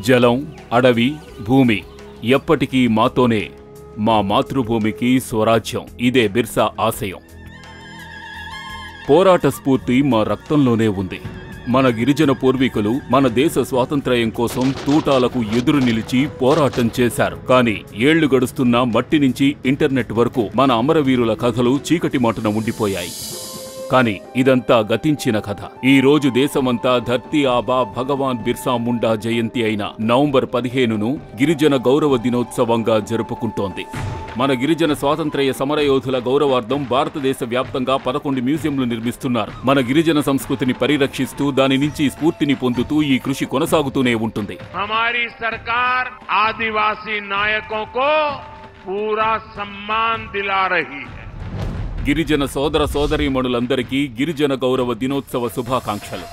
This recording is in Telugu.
జలం, అడవి, భూమి ఎప్పటికీ మాతోనే. మా మాతృభూమికి స్వరాజ్యం, ఇదే బిర్సా ఆశయం. పోరాట స్ఫూర్తి మా రక్తంలోనే ఉంది. మన గిరిజన పూర్వీకులు మన దేశ స్వాతంత్ర్యం కోసం తూటాలకు ఎదురు నిలిచి పోరాటం చేశారు. కానీ ఏళ్లు గడుస్తున్నా మట్టి నుంచి ఇంటర్నెట్ వరకు మన అమరవీరుల కథలు చీకటి మాటున ఉండిపోయాయి. కానీ ఇదంతా గతించిన కథ. ఈ రోజు దేశమంతా ధర్తీ ఆబా భగవాన్ బిర్సా ముండా జయంతి అయిన నవంబర్ 15ను గిరిజన గౌరవ దినోత్సవంగా జరుపుకుంటోంది. మన గిరిజన స్వాతంత్ర్య సమరయోధుల గౌరవార్థం భారతదేశ వ్యాప్తంగా 11 మ్యూజియంలు నిర్మిస్తున్నారు. మన గిరిజన సంస్కృతిని పరిరక్షిస్తూ దాని నుంచి స్ఫూర్తిని పొందుతూ ఈ కృషి కొనసాగుతూనే ఉంటుంది. हमारी सरकार आदिवासी नायकों को पूरा सम्मान दिला रही है. గిరిజన సోదర సోదరీమణులందరికీ గిరిజన గౌరవ దినోత్సవ శుభాకాంక్షలు.